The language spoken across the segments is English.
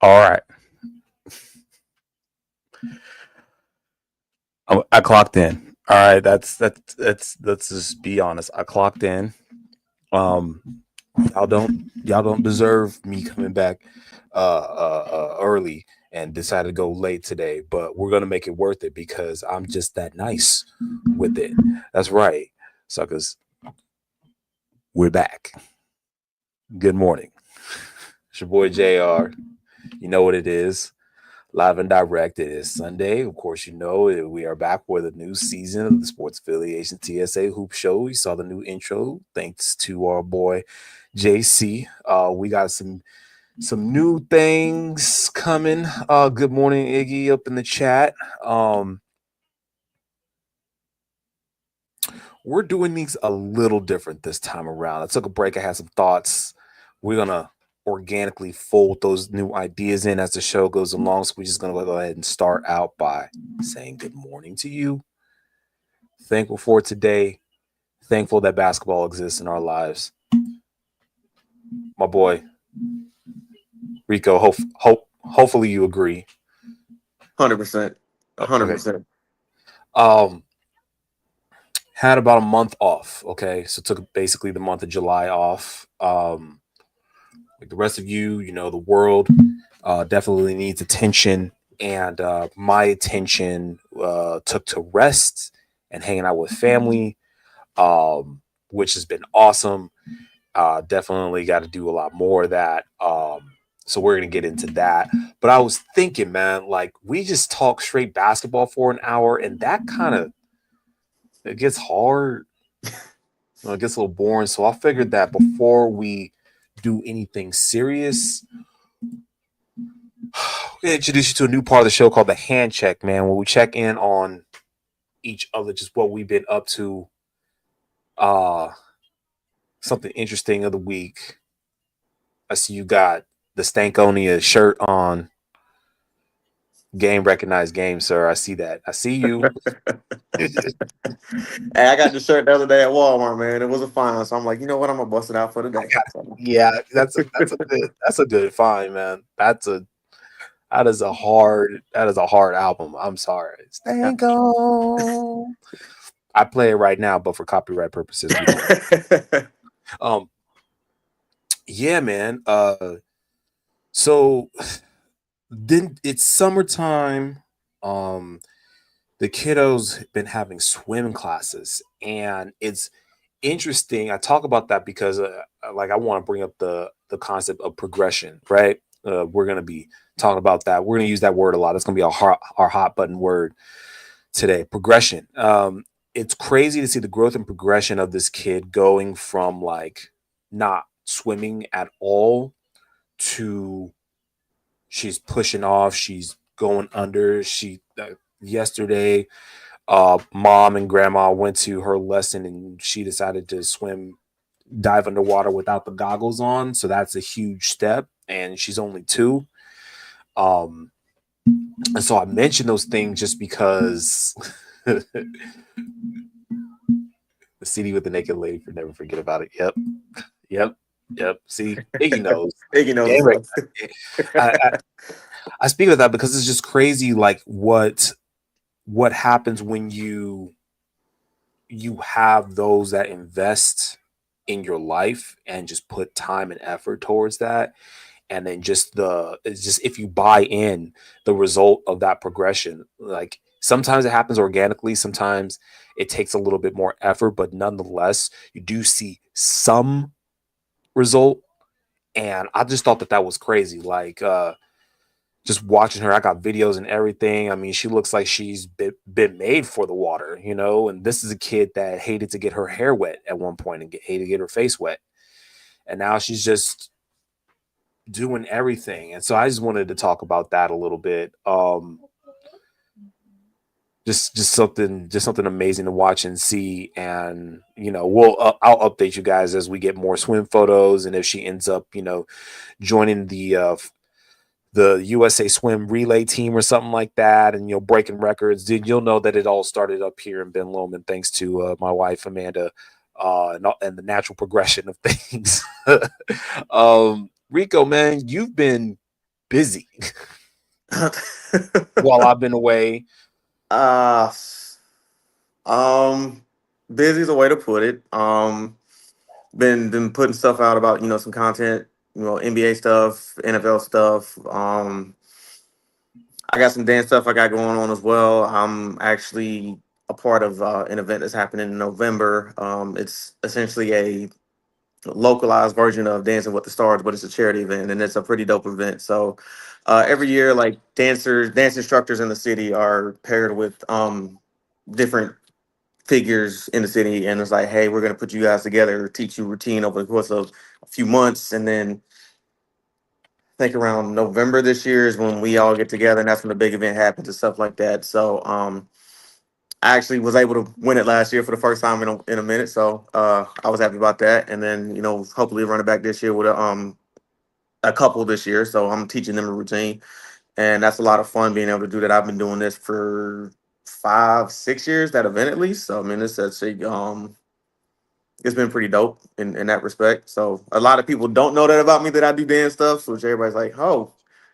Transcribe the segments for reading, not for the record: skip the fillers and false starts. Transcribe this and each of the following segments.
All right. I clocked in. All right, that's let's just be honest. I clocked in. Y'all don't deserve me coming back early and decided to go late today, but we're gonna make it worth it because I'm just that nice with it. That's right, suckers. We're back. Good morning. It's your boy JR. You know what it is. Live and direct. It is Sunday. Of course, you know we are back with a new season of the Sports Affiliation TSAHoops show. You saw the new intro. Thanks to our boy JC. We got some new things coming. Good morning, Iggy, up in the chat. We're doing these a little different this time around. I took a break. I had some thoughts. We're gonna organically fold those new ideas in as the show goes along. So we're just gonna go ahead and start out by saying good morning to you. Thankful for today. Thankful that basketball exists in our lives. My boy Rico, hopefully you agree. 100%. 100%. Had about a month off. Okay, so took basically the month of July off. Like the rest of you, the world definitely needs attention, and my attention took to rest and hanging out with family, which has been awesome. Definitely got to do a lot more of that. So we're gonna get into that. But I was thinking, man, like we just talk straight basketball for an hour, and that kind of it gets hard. It gets a little boring. So I figured that before we do anything serious, we introduce you to a new part of the show called the hand check, man, where we check in on each other, just what we've been up to. Something interesting of the week. I see you got the Stankonia shirt on. Game recognized game, sir. I see that. I see you. Hey, I got the shirt the other day at Walmart, man. It was a find, so I'm like, you know what? I'm gonna bust it out for the day. Yeah, that's a good find, man. That is a hard album. I'm sorry. Stanko. I play it right now, but for copyright purposes, we don't. Yeah, man. So then it's summertime. The kiddos been having swim classes, and it's interesting. I talk about that because I want to bring up the concept of progression, right? We're going to be talking about that. We're going to use that word a lot. It's going to be our hot button word today. Progression. It's crazy to see the growth and progression of this kid going from like not swimming at all to she's pushing off. She's going under. Yesterday, mom and grandma went to her lesson and she decided to dive underwater without the goggles on. So that's a huge step. And she's only 2. And so I mention those things just because the CD with the naked lady, never forget about it. Yep. See, Iggy knows. Iggy knows. I speak of that because it's just crazy, like what happens when you have those that invest in your life and just put time and effort towards that, and then just the it's just if you buy in the result of that progression, like sometimes it happens organically, sometimes it takes a little bit more effort, but nonetheless you do see some result. And I just thought that that was crazy, like just watching her. I got videos and everything. I mean, she looks like she's been made for the water, you know. And this is a kid that hated to get her hair wet at one point and hated to get her face wet, and now she's just doing everything. And so I just wanted to talk about that a little bit. Just something amazing to watch and see. And you know, I'll update you guys as we get more swim photos, and if she ends up, you know, joining the USA Swim relay team or something like that, and you know, breaking records, then you'll know that it all started up here in Ben Lomond, thanks to my wife Amanda, and the natural progression of things. Rico, man, you've been busy while I've been away. uh, um, busy is a way to put it. Been putting stuff out about some content, NBA stuff, NFL stuff. I got some dance stuff I got going on as well. I'm actually a part of an event that's happening in November. It's essentially a localized version of Dancing with the Stars, but it's a charity event and it's a pretty dope event. So every year, like dance instructors in the city are paired with different figures in the city, and it's like, hey, we're gonna put you guys together, teach you routine over the course of a few months, and then I think around November this year is when we all get together, and that's when the big event happens and stuff like that. So I actually was able to win it last year for the first time in a minute, so I was happy about that. And then hopefully run it back this year with a couple this year. So I'm teaching them a routine, and that's a lot of fun being able to do that. I've been doing this for 5, 6 years, that event at least. So I mean, it's been pretty dope in that respect. So a lot of people don't know that about me, that I do dance stuff. So everybody's like, "Oh,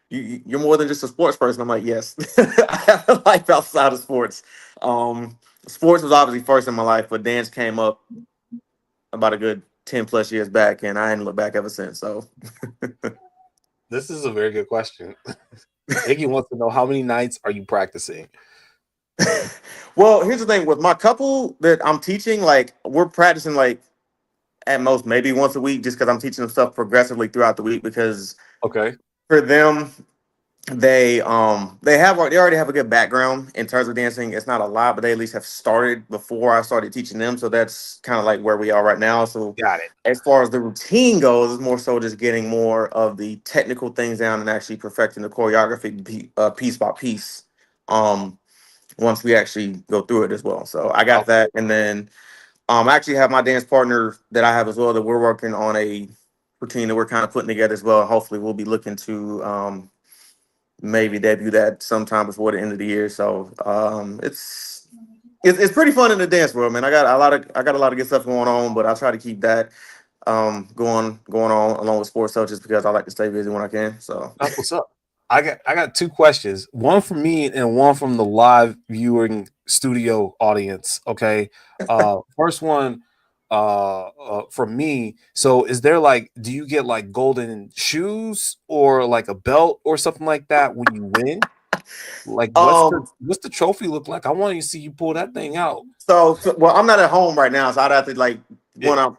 you're more than just a sports person." I'm like, "Yes, I have a life outside of sports." Um, Sports was obviously first in my life, but dance came up about a good 10 plus years back, and I ain't looked back ever since. So, This is a very good question. Iggy wants to know, how many nights are you practicing? well, here's the thing with my couple that I'm teaching. Like, we're practicing like at most maybe once a week, just because I'm teaching them stuff progressively throughout the week. Because Okay, for them, they already have a good background in terms of dancing. It's not a lot, but they at least have started before I started teaching them. So that's kind of like where we are right now. So got it. as far as the routine goes, it's more so just getting more of the technical things down and actually perfecting the choreography piece by piece. Um, Once we actually go through it as well. So I got Okay, that, and then I actually have my dance partner that I have as well, that we're working on a routine that we're kind of putting together as well. Hopefully, we'll be looking to maybe debut that sometime before the end of the year. So it's pretty fun in the dance world, man. I got a lot of good stuff going on, but I try to keep that going on along with sports stuff, just because I like to stay busy when I can. So that's what's up. I got two questions, one from me and one from the live viewing studio audience. Okay, first one, from me. So, is there like, do you get like golden shoes or like a belt or something like that when you win? Like, um what's the trophy look like? I want to see you pull that thing out. well, I'm not at home right now, so I'd have to like It, when I'm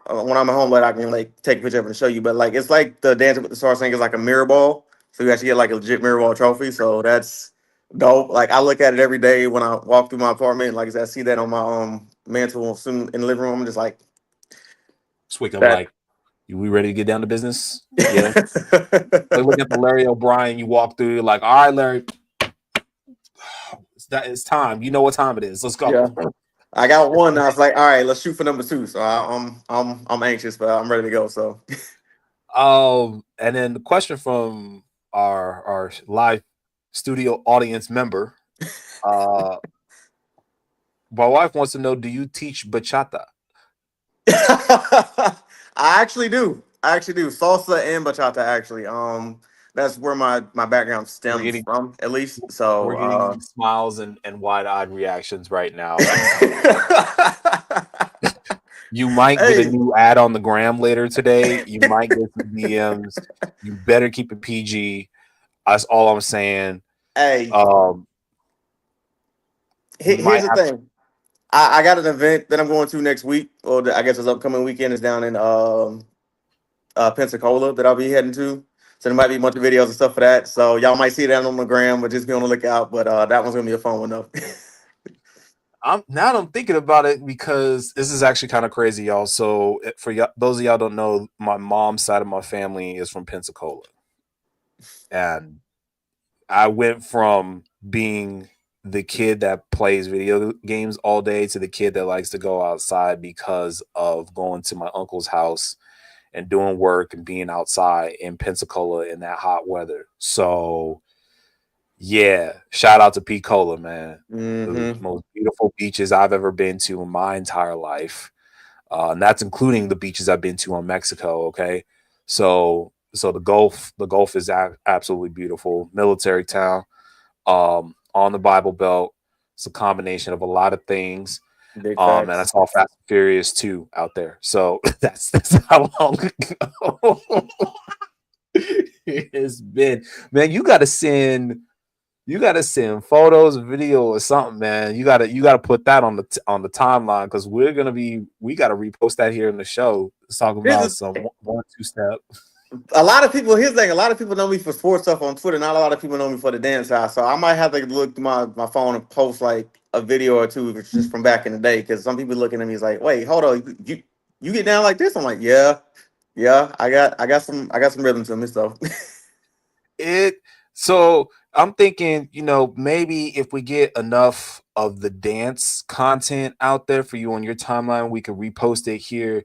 at home, like I can like take a picture of it and show you. But like it's like the Dancing with the Stars thing is like a mirror ball, so you actually get like a legit mirror ball trophy. So that's dope. Like I look at it every day when I walk through my apartment. Like I said, I see that on my mantle soon in the living room. I'm just like Swick, I'm that. like, we ready to get down to business? Yeah. Like, look at the Larry O'Brien. You walk through, you're like, all right, Larry, it's time. You know what time it is. Let's go. Yeah, I got one. I was like, all right, let's shoot for number two. So I'm anxious, but I'm ready to go. So And then the question from our live studio audience member. Uh, my wife wants to know: do you teach bachata? I actually do. I actually do salsa and bachata. Actually, that's where my background We're stems getting from, at least. we're So, getting smiles and wide eyed reactions right now. You might get a Hey, new ad on the gram later today. You might get some DMs. You better keep it PG. That's all I'm saying. hey. Um, we Here's might the have. thing. I got an event that I'm going to next week, or I guess this upcoming weekend is down in Pensacola that I'll be heading to. So there might be a bunch of videos and stuff for that. So y'all might see that on my gram, but just be on the lookout. But that one's gonna be a fun one though. I'm thinking about it because this is actually kind of crazy, y'all. So for y'all, those of y'all don't know, my mom's side of my family is from Pensacola, and I went from being the kid that plays video games all day to the kid that likes to go outside because of going to my uncle's house and doing work and being outside in Pensacola in that hot weather. So yeah, shout out to Pensacola, man. The Hmm. most beautiful beaches I've ever been to in my entire life. And that's including the beaches I've been to in Mexico. Okay, so the Gulf is absolutely beautiful. Military town, on the Bible Belt. It's a combination of a lot of things. Big And I facts. saw Fast and Furious 2 out there. So that's how long ago it's been. Man, you gotta send photos, video, or something, man. You gotta put that on the timeline because we gotta repost that here in the show. Let's talk Here's about the some one two step. A lot of people. Here's the thing. A lot of people know me for sports stuff on Twitter. Not a lot of people know me for the dance side. So I might have to look through my phone and post like a video or two if it's just from back in the day. Because some people looking at me is like, wait, hold on, you get down like this? I'm like, yeah, yeah. I got some rhythm to me. So It so I'm thinking, maybe if we get enough of the dance content out there for you on your timeline, we could repost it here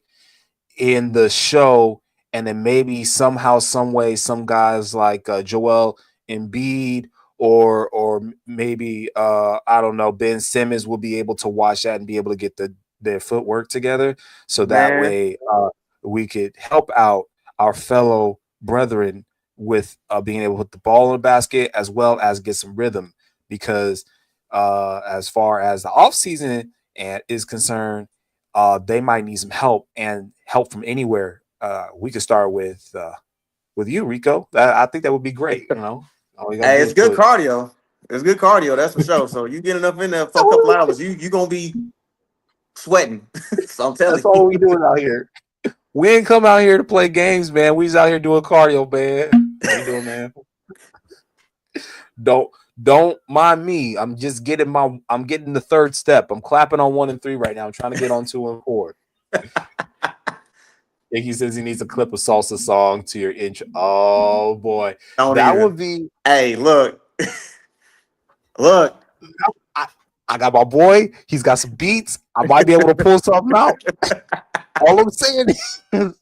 in the show, and then maybe somehow, some way, some guys like Joel Embiid or maybe I don't know, Ben Simmons will be able to watch that and be able to get their footwork together, so that man, way we could help out our fellow brethren with being able to put the ball in the basket as well as get some rhythm because as far as the offseason and is concerned, they might need some help and help from anywhere. We could start with you, Rico. I think that would be great. All you gotta hey, do it's is good put. cardio. It's good cardio, that's for sure. So you get enough in there That's for a couple all, hours, you gonna be sweating. So I'm that's telling all you. we doing out here. We ain't come out here to play games, man. We just out here doing cardio, man. How you doing, man? Don't don't mind me. I'm getting the third step. I'm clapping on 1 and 3 right now. I'm trying to get on 2 and 4. Iggy says he needs a clip of salsa song to your intro. Oh boy, Don't that even. would be. Hey, look, look. I, I got my boy. He's got some beats. I might be able to pull something out. All I'm saying is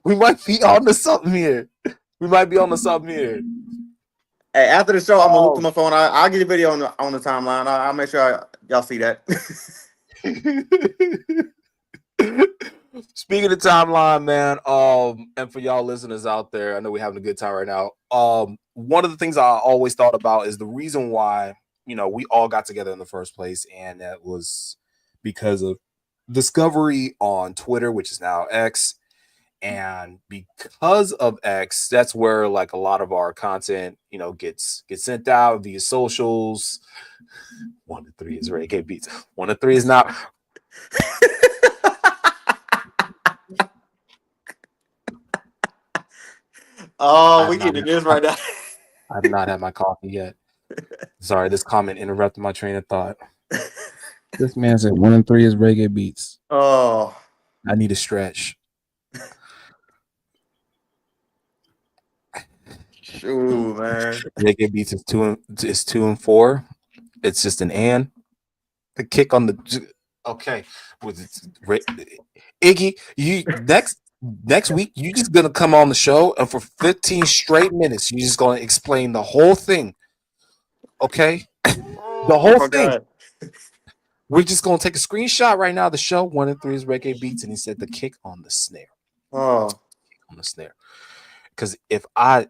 we might be on to something here. We might be on to something here. Hey, after the show, I'm gonna look through Oh. my phone. I'll get a video on the timeline. I'll make sure y'all see that. Speaking of timeline, man, and for y'all listeners out there, I know we're having a good time right now. One of the things I always thought about is the reason why we all got together in the first place, and that was because of Discovery on Twitter, which is now X, and because of X, that's where like a lot of our content, gets sent out via socials. 1 and 3 is reggae beats. 1 and 3 is not. I Oh, have we not. getting this right now. I have not had my coffee yet. Sorry, this comment interrupted my train of thought. This man said 1 and 3 is reggae beats. Oh, I need a stretch. shoot, man. Reggae beats is 2 and 4. It's just an and. The kick on the okay. Was it Iggy? You next week you just gonna come on the show and for 15 straight minutes you just gonna explain the whole thing. Okay, the Oh whole my thing. god. We're just gonna take a screenshot right now of the show. 1 and 3 is reggae beats, and he said the kick on the snare. Oh, On the snare. Because I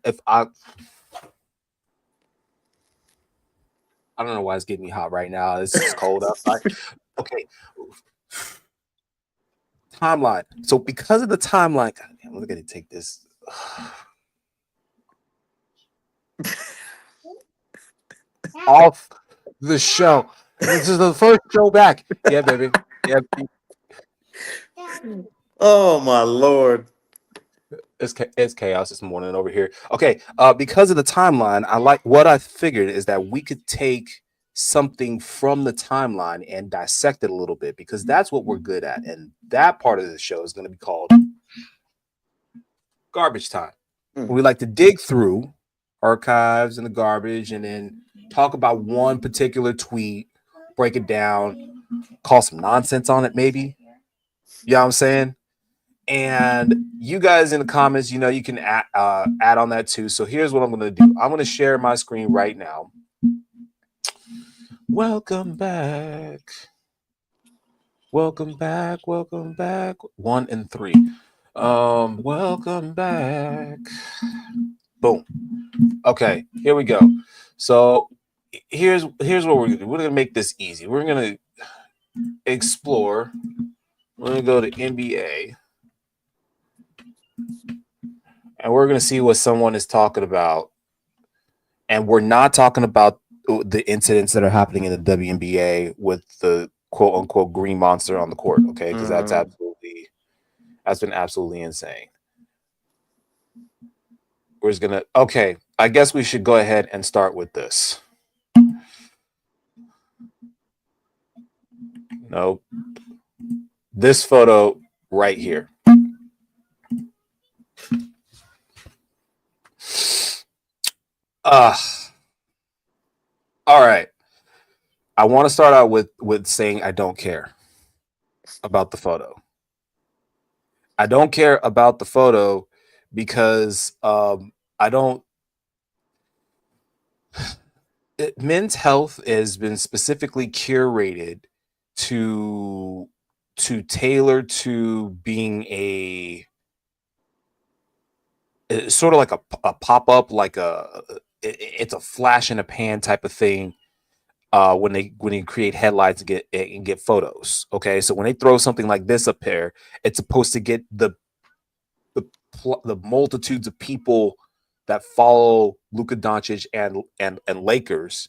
don't know why it's getting me hot right now. It's just cold outside. Okay. timeline. So because of the timeline, God, damn, we're gonna take this off the show. This is the first show back. Yeah, baby. Yeah, Oh my lord. it's chaos this morning over here. Okay, because of the timeline, I like what I figured is that we could take something from the timeline and dissect it a little bit because that's what we're good at, and that part of the show is going to be called garbage time. Mm. We like to dig through archives and the garbage and then talk about one particular tweet, break it down, call some nonsense on it, maybe. You know what I'm saying? And you guys in the comments, you can add on that too. So here's what I'm going to do. I'm going to share my screen right now. Welcome back. Welcome back. Welcome back. 1 and 3. Welcome back. Boom. Okay, here we go. So here's what we're gonna do. We're gonna make this easy. We're gonna explore. We're gonna go to NBA, and we're gonna see what someone is talking about. And we're not talking about the incidents that are happening in the WNBA with the quote unquote green monster on the court. Okay, because that's been absolutely insane. We're just gonna. Okay, I guess we should go ahead and start with this. No, this photo right here. Uh all right. I want to start out with saying I don't care about the photo. I don't care about the photo because I don't men's health has been specifically curated to tailor to being sort of like a pop-up, like it's a flash in a pan type of thing when they create headlines and get photos. Okay, so when they throw something like this up there, it's supposed to get the the multitudes of people that follow Luka Doncic and Lakers.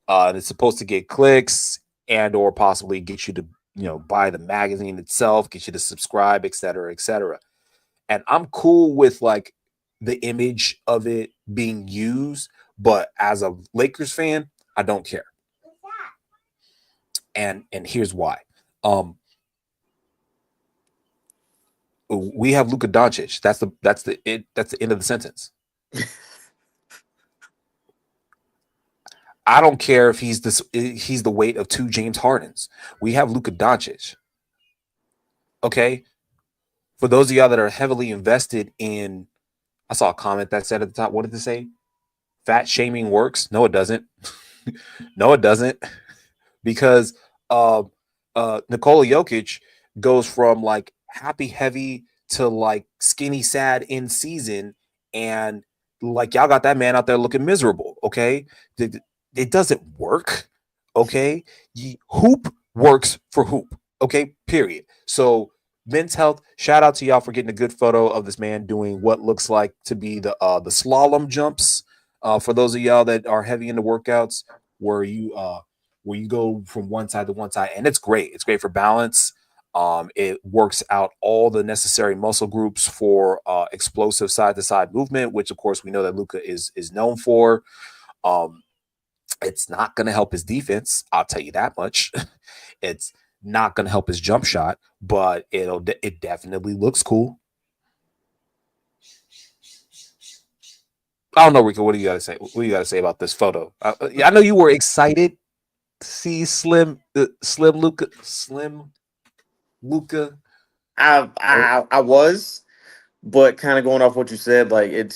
And it's supposed to get clicks and or possibly get you to buy the magazine itself, get you to subscribe, et cetera, et cetera. And I'm cool with like the image of it being used, but as a Lakers fan, I don't care. And here's why. We have Luka Doncic. That's the end of the sentence. I don't care if he's the weight of 2 James Hardens. We have Luka Doncic. Okay? For those of y'all that are heavily invested in, I saw a comment that said at the top, what did it say? Fat shaming works? No, it doesn't. No, it doesn't. Because Nikola Jokic goes from like happy heavy to like skinny sad in season, and like y'all got that man out there looking miserable. Okay, it doesn't work. Okay, hoop works for hoop. Okay, period. So men's health. Shout out to y'all for getting a good photo of this man doing what looks like to be the slalom jumps. For those of y'all that are heavy into workouts, where you go from one side to one side, and it's great. It's great for balance. It works out all the necessary muscle groups for explosive side to side movement, which of course we know that Luka is known for. Um, it's not going to help his defense. I'll tell you that much. It's not going to help his jump shot, but it definitely looks cool. I don't know, Rico. What do you got to say? What do you got to say about this photo? I know you were excited to see Slim Luka. I was, but kind of going off what you said, like I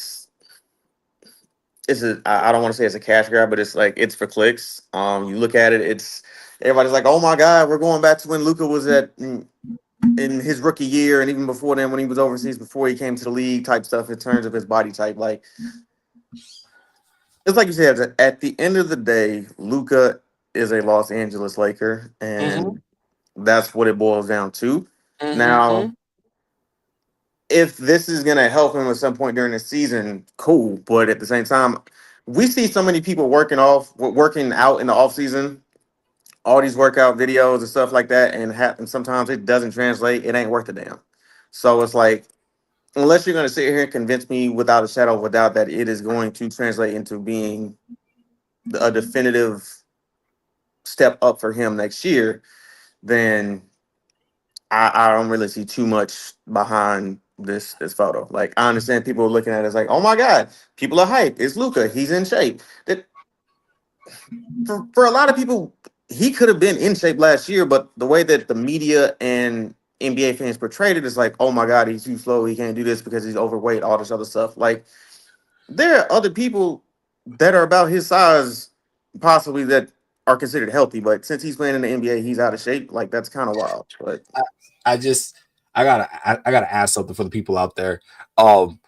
don't want to say it's a cash grab, but it's like it's for clicks. You look at it, it's everybody's like, oh my god, we're going back to when Luka was in his rookie year, and even before then when he was overseas before he came to the league type stuff in terms of his body type. Like it's like you said, at the end of the day, Luka is a Los Angeles Laker, Mm-hmm. and that's what it boils down to. Mm-hmm. Now, if this is going to help him at some point during the season, cool. But at the same time, we see so many people working out in the off season, all these workout videos and stuff like that, and sometimes it doesn't translate. It ain't worth a damn. So it's like, unless you're going to sit here and convince me without a shadow of a doubt that it is going to translate into being a definitive step up for him next year, then I don't really see too much behind this photo. Like, I understand people are looking at it as like, oh my god, people are hyped. It's Luca. He's in shape. That for a lot of people, he could have been in shape last year, but the way that the media and NBA fans portrayed it is like, oh my god, he's too slow. He can't do this because he's overweight. All this other stuff. Like, there are other people that are about his size, possibly that are considered healthy, but since he's playing in the NBA, he's out of shape. Like, that's kind of wild. But I, I just I gotta ask something for the people out there. Um,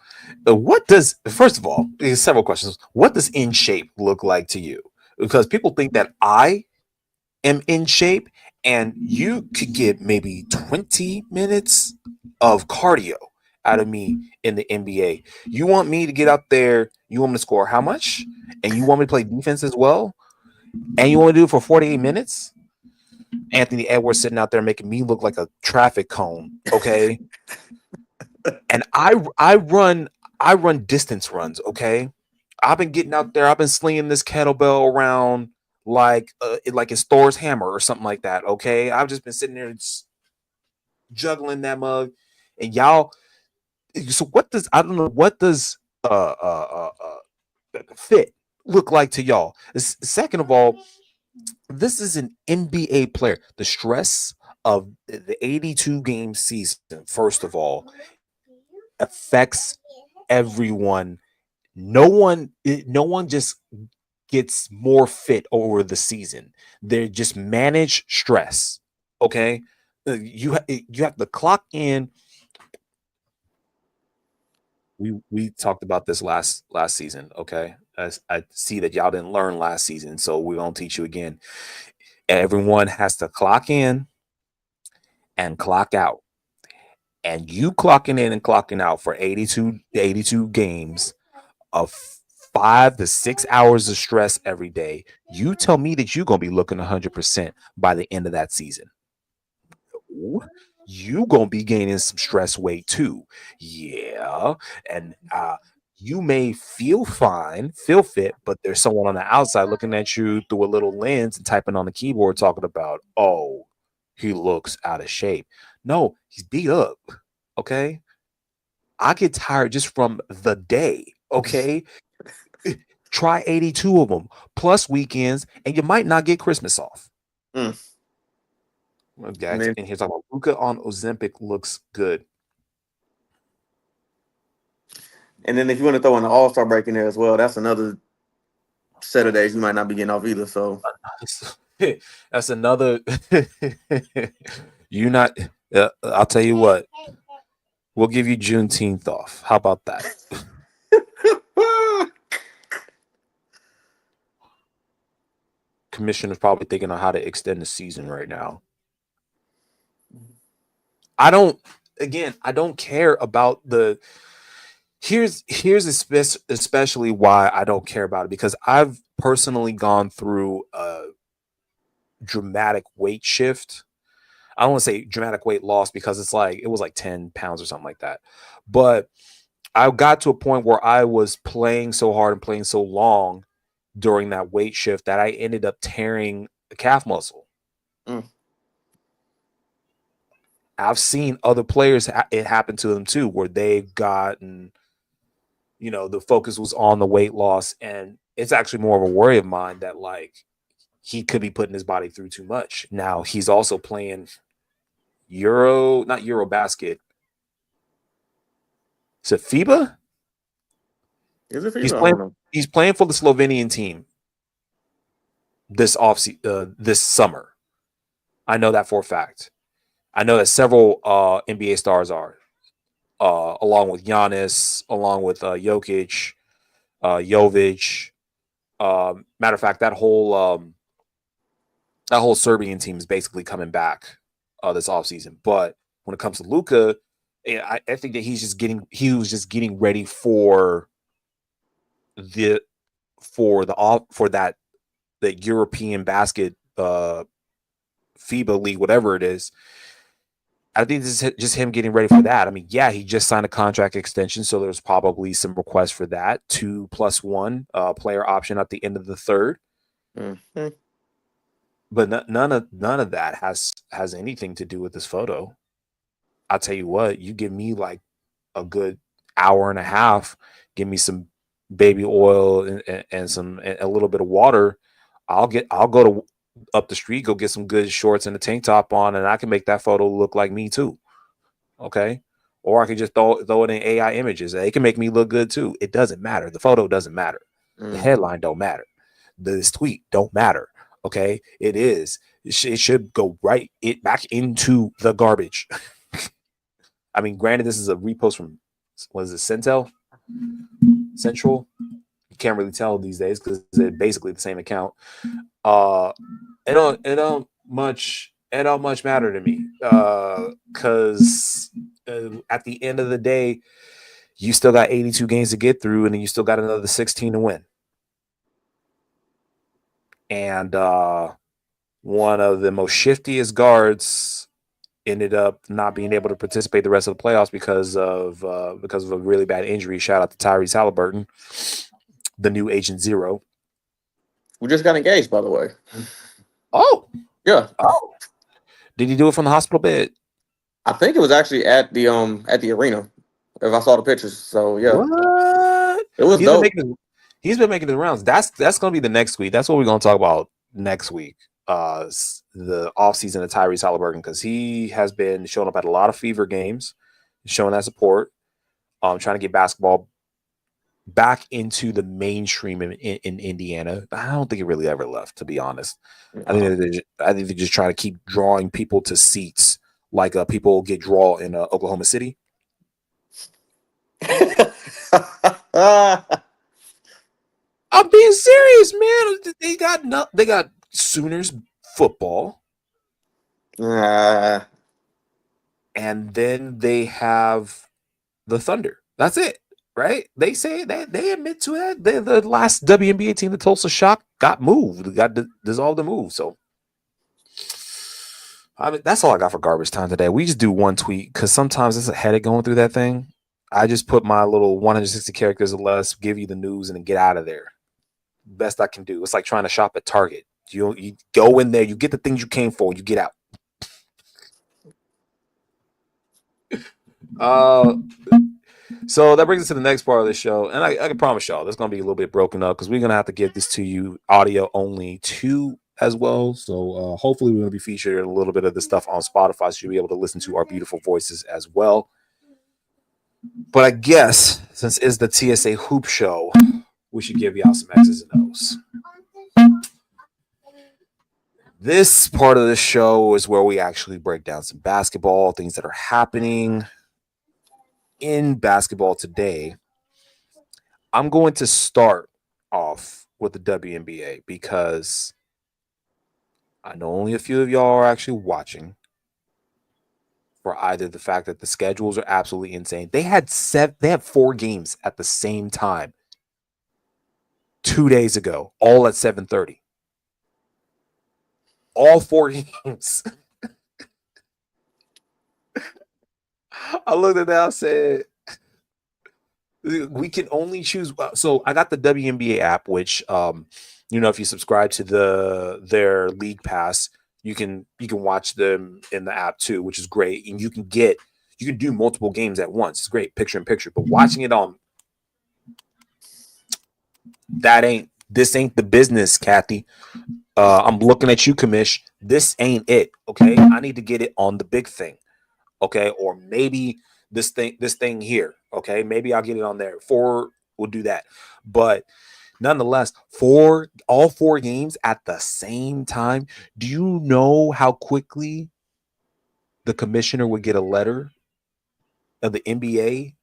what does first of all, there's several questions. What does in shape look like to you? Because people think that I am in shape, and you could get maybe 20 minutes of cardio out of me in the NBA. You want me to get out there? You want me to score how much? And you want me to play defense as well? And you want to do it for 48 minutes? Anthony Edwards sitting out there making me look like a traffic cone. Okay. And I run distance runs. Okay. I've been getting out there. I've been slinging this kettlebell around like it's Thor's hammer or something like that. Okay. I've just been sitting there juggling that mug. And y'all, so what does I don't know what does fit look like to y'all? Second of all, this is an NBA player. The stress of the 82 game season, first of all, affects everyone. No one just gets more fit over the season. They just manage stress. Okay, you have to clock in. We talked about this last season. Okay, I see that y'all didn't learn last season, so we're gonna teach you again. Everyone has to clock in and clock out. And you clocking in and clocking out for 82 games of 5 to 6 hours of stress every day. You tell me that you're going to be looking 100% by the end of that season. You going to be gaining some stress weight too. Yeah. And you may feel fine, feel fit, but there's someone on the outside looking at you through a little lens and typing on the keyboard talking about, oh, he looks out of shape. No, he's beat up. Okay. I get tired just from the day. Okay. Try 82 of them plus weekends, and you might not get Christmas off. mm. and Guys, then and here's talking about Luca on Ozempic looks good. and then if you want to throw in the All Star break in there as well, that's another set of days you might not be getting off either. So That's another. You not. I'll tell you what. We'll give you Juneteenth off. How about that? Commissioner's probably thinking on how to extend the season right now. I don't. Again, I don't care about the. Here's especially why I don't care about it, because I've personally gone through a dramatic weight shift. I don't want to say dramatic weight loss because it was like 10 pounds or something like that. But I got to a point where I was playing so hard and playing so long during that weight shift that I ended up tearing the calf muscle. mm. I've seen other players, it happen to them too, where they've gotten, the focus was on the weight loss. And it's actually more of a worry of mine that, like, he could be putting his body through too much. Now, he's also playing not Euro basket. Is it FIBA? Is it He's fever? I playing. don't know. He's playing for the Slovenian team this summer. I know that for a fact. I know that several NBA stars are, along with Giannis, along with Jokic, Jovic. Matter of fact, that whole Serbian team is basically coming back this offseason. But when it comes to Luka, I think that he was just getting ready the for that European basket FIBA league, whatever it is. I think this is just him getting ready for that. I mean, yeah, he just signed a contract extension, so there's probably some requests for that 2+1 player option at the end of the third. Mm-hmm. But none of that has anything to do with this photo. I'll tell you what, you give me like a good hour and a half, give me some baby oil and a little bit of water. I'll go to up the street, go get some good shorts and a tank top on, and I can make that photo look like me too. Okay. Or I can just throw it in AI images. They can make me look good too. It doesn't matter. The photo doesn't matter. The Mm. headline don't matter. This tweet don't matter. Okay. It should go right back into the garbage. I mean, granted, this is a repost from, what is it, Central? You can't really tell these days because they're basically the same account. It don't much matter to me. Because at the end of the day, you still got 82 games to get through, and then you still got another 16 to win. And one of the most shiftiest guards ended up not being able to participate the rest of the playoffs because of a really bad injury. Shout out to Tyrese Halliburton, the new Agent Zero. We just got engaged, by the way. Oh, Yeah, oh, did he do it from the hospital bed? I think it was actually at the arena. If I saw the pictures, so yeah, What? it was He's been dope. making he's been making the rounds. That's gonna be the next week. That's what we're gonna talk about next week. The offseason of Tyrese Halliburton, because he has been showing up at a lot of fever games, showing that support, trying to get basketball back into the mainstream in Indiana. But I don't think it really ever left, to be honest. I think they're just trying to keep drawing people to seats like people get draw in Oklahoma City. I'm being serious, man. They got Sooners football, uh, and then they have the Thunder. That's it, right? They say that they admit to it. The last WNBA team, the Tulsa Shock, got moved, dissolved and moved. So, I mean, that's all I got for garbage time today. We just do one tweet because sometimes it's a headache going through that thing. I just put my little 160 characters or less, give you the news, and then get out of there. Best I can do. It's like trying to shop at Target. You go in there, you get the things you came for, you get out. Uh, so that brings us to the next part of the show, and I can promise y'all, there's gonna be a little bit broken up because we're gonna have to give this to you audio only too as well. So hopefully we're gonna be featured a little bit of this stuff on Spotify, so you'll be able to listen to our beautiful voices as well. But I guess since it's the TSA Hoop Show, we should give y'all some X's and O's. This part of the show is where we actually break down some basketball, things that are happening in basketball today. I'm going to start off with the WNBA because I know only a few of y'all are actually watching, for either the fact that the schedules are absolutely insane. They had 4 games at the same time 2 days ago, all at 7:30. All 4 games. I looked at that and said, we can only choose. So I got the WNBA app, which if you subscribe to their league pass, you can watch them in the app too, which is great. And you can do multiple games at once. It's great, picture in picture. But watching it on this ain't the business, Kathy. I'm looking at you, Commish. This ain't it. Okay, I need to get it on the big thing. Okay, or maybe this thing here. Okay, maybe I'll get it on there. 4 will do that. But nonetheless, all 4 games at the same time. Do you know how quickly the commissioner would get a letter of the NBA?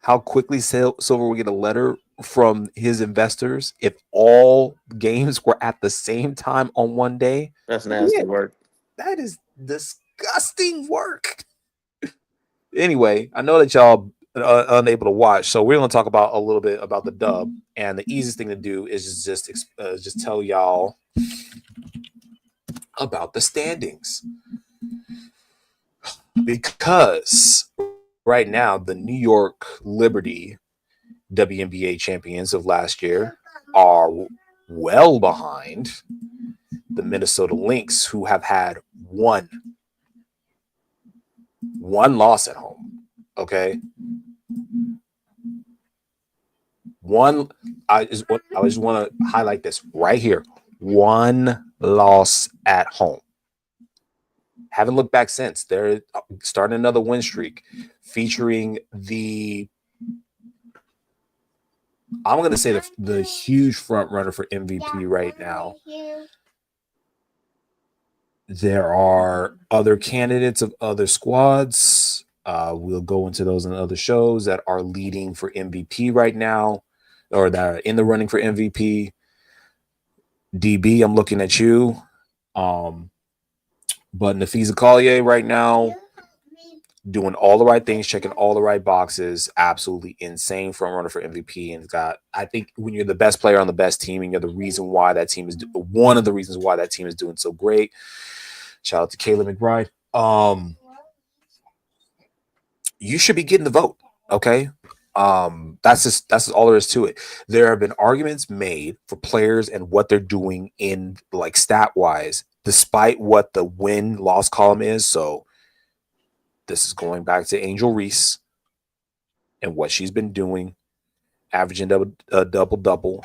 How quickly Silver would get a letter from his investors if all games were at the same time on one day? that's Yeah, nasty work. that is disgusting work. Anyway, I know that y'all are unable to watch, so we're going to talk about a little bit about the dub. And the easiest thing to do is just tell y'all about the standings, because right now the New York Liberty WNBA champions of last year are well behind the Minnesota Lynx, who have had one loss at home. Okay, one. I just want to highlight this right here. One loss at home. Haven't looked back since. They're starting another win streak, featuring the, I'm going to say the huge front runner for MVP right now. There are other candidates of other squads. We'll go into those in other shows that are leading for MVP right now, or that are in the running for MVP. DB, I'm looking at you. Um, but Nafisa Collier right now, doing all the right things, checking all the right boxes. Absolutely insane front runner for MVP. And got, I think when you're the best player on the best team, and you're the reason why that team is one of the reasons why that team is doing so great. Shout out to Kayla McBride. You should be getting the vote. Okay. That's just all there is to it. There have been arguments made for players and what they're doing in like stat wise, despite what the win loss column is. So this is going back to Angel Reese and what she's been doing, averaging double double.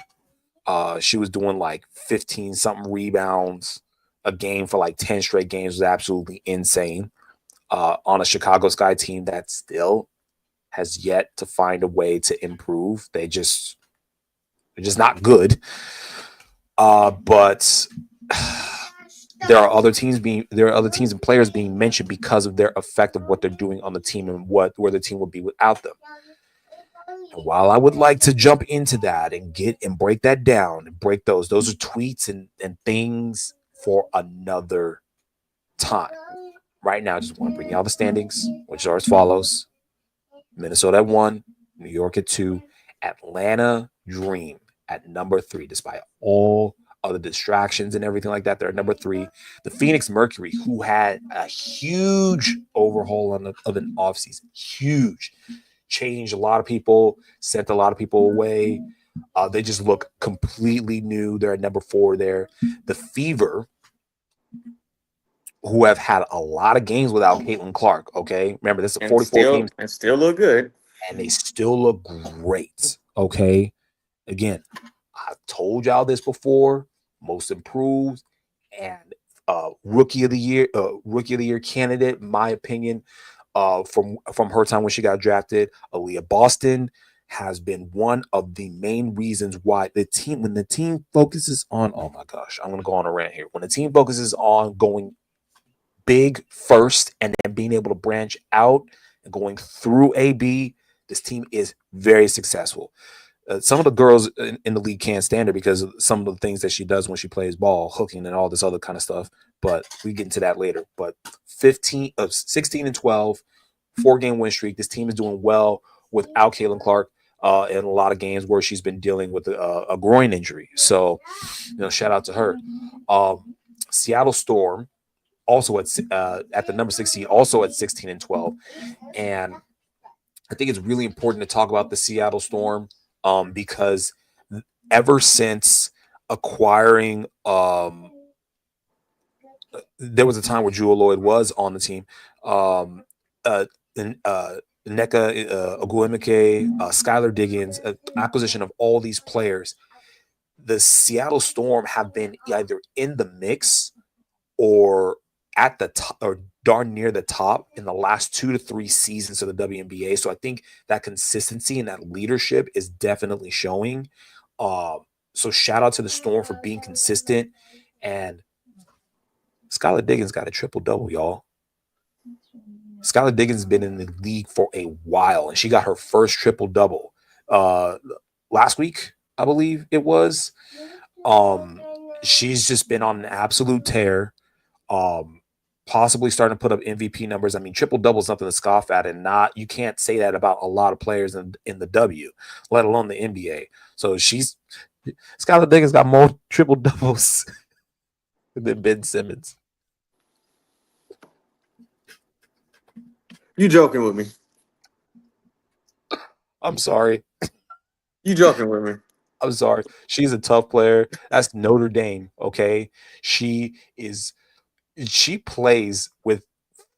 She was doing like 15 something rebounds a game for like 10 straight games. Was absolutely insane. On a Chicago Sky team that still has yet to find a way to improve. They're just not good. But there are other teams and players being mentioned because of their effect of what they're doing on the team and where the team would be without them. And while I would like to jump into that and break that down and break those are tweets and things for another time. Right now, I just want to bring y'all the standings, which are as follows: Minnesota at 1, New York at 2, Atlanta Dream at number 3, despite all other distractions and everything like that. They're at number 3. The Phoenix Mercury, who had a huge overhaul of an offseason, huge, changed a lot of people, sent a lot of people away. They just look completely new. They're at number 4 there. The Fever, who have had a lot of games without Caitlin Clark. Okay, remember this is a and 44 still games, and still look good. and they still look great. Okay, again, I've told y'all this before. Most improved and rookie of the year candidate, in my opinion. From her time when she got drafted, Aaliyah Boston has been one of the main reasons why when the team focuses on, oh my gosh, I'm gonna go on a rant here. When the team focuses on going big first and then being able to branch out and going through AB, this team is very successful. Some of the girls in the league can't stand her because of some of the things that she does when she plays ball, hooking and all this other kind of stuff. But we get into that later. But 16 and 12, 4-game win streak. This team is doing well without Caitlin Clark in a lot of games where she's been dealing with a groin injury. So, shout out to her. Seattle Storm also at the number 16, also at 16 and 12. And I think it's really important to talk about the Seattle Storm because ever since acquiring, there was a time where Jewel Lloyd was on the team. And Nneka Ogwumike, Skylar Diggins, acquisition of all these players. The Seattle Storm have been either in the mix or at the top or darn near the top in the last 2 to 3 seasons of the WNBA. So I think that consistency and that leadership is definitely showing. So shout out to the Storm for being consistent. And Skylar Diggins got a triple double, y'all. Skylar Diggins has been in the league for a while, and she got her first triple double last week, I believe it was. She's just been on an absolute tear. Um, possibly starting to put up MVP numbers. I mean, triple double is nothing to scoff at, and not you can't say that about a lot of players in the W, let alone the NBA. So Skylar Diggins got more triple doubles than Ben Simmons. You joking with me? I'm sorry. You joking with me? I'm sorry. She's a tough player. That's Notre Dame. Okay. She is she plays with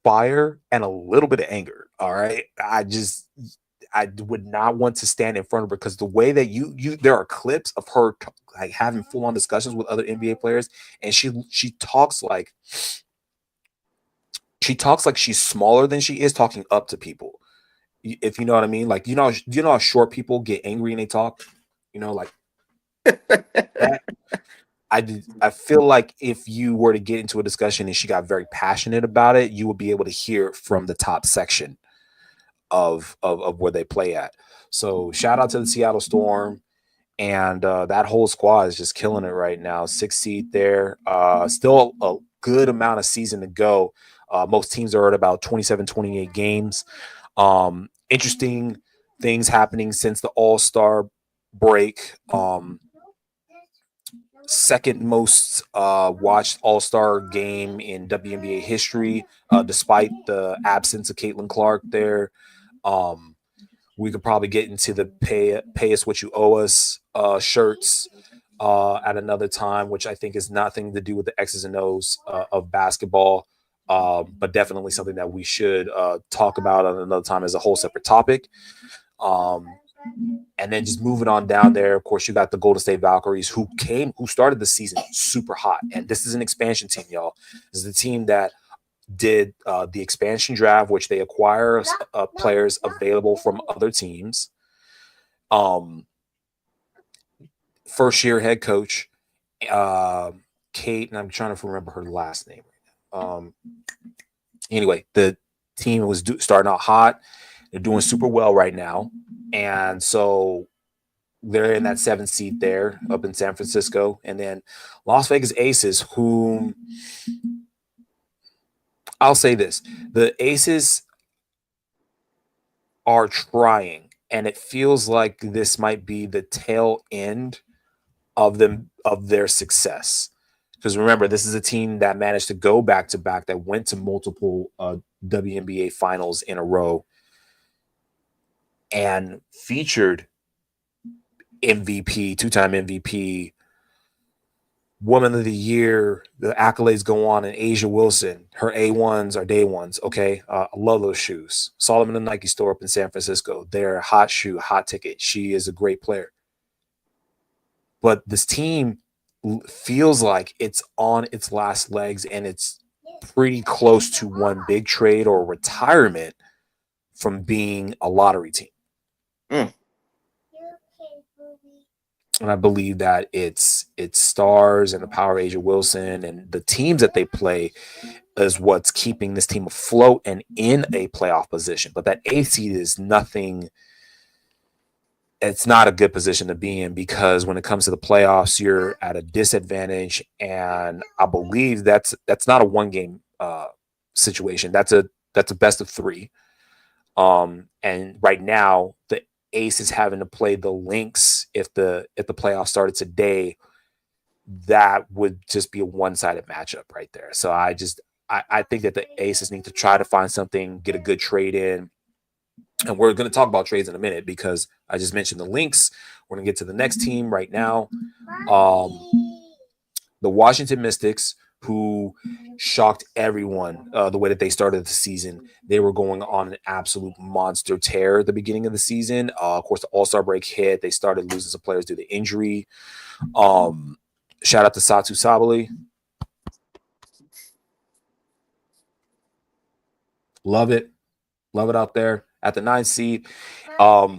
fire and a little bit of anger. All right. I would not want to stand in front of her because the way that there are clips of her like having full on discussions with other NBA players, and she talks like she's smaller than she is, talking up to people. If you know what I mean, like you know how short people get angry and they talk, like that. I feel like if you were to get into a discussion and she got very passionate about it, you would be able to hear it from the top section of where they play at. So shout out to the Seattle Storm, and that whole squad is just killing it right now. 6th seed there, still a good amount of season to go. Most teams are at about 27, 28 games. Interesting things happening since the All-Star break. Second most watched All-Star game in WNBA history, despite the absence of Caitlin Clark there. We could probably get into the pay us what you owe us shirts at another time, which I think is nothing to do with the X's and O's of basketball, but definitely something that we should talk about at another time as a whole separate topic. And then just moving on down there, of course, you got the Golden State Valkyries who started the season super hot. And this is an expansion team, y'all. This is the team that did the expansion draft, which they acquire players available from other teams. First year head coach, Kate, and I'm trying to remember her last name right now. Anyway, the team was starting out hot. They're doing super well right now. And so they're in that 7th seed there up in San Francisco. And then Las Vegas Aces, whom I'll say this, the Aces are trying, and it feels like this might be the tail end of their success. Because remember, this is a team that managed to go back to back, that went to multiple WNBA finals in a row, and featured MVP, 2-time MVP, Woman of the Year. The accolades go on. And Asia Wilson, her A1s are day ones. Okay, I love those shoes. Saw them in the Nike store up in San Francisco. They're a hot shoe, hot ticket. She is a great player. But this team feels like it's on its last legs, and it's pretty close to one big trade or retirement from being a lottery team. And I believe that it's stars and the power of Asia Wilson and the teams that they play is what's keeping this team afloat and in a playoff position. But that 8th seed is nothing. It's not a good position to be in, because when it comes to the playoffs, you're at a disadvantage. And I believe that's not a one game situation. That's a best of 3. And right now the Ace is having to play the Lynx. If the playoffs started today, that would just be a one-sided matchup right there. So I think that the Aces need to try to find something, get a good trade in. And we're going to talk about trades in a minute, because I just mentioned the Lynx. We're going to get to the next team right now. The Washington Mystics, who shocked everyone the way that they started the season. They were going on an absolute monster tear at the beginning of the season. Of course, the All-Star break hit. They started losing some players due to injury. Shout out to Satu Sabali. Love it. Love it out there at the 9th seed. We're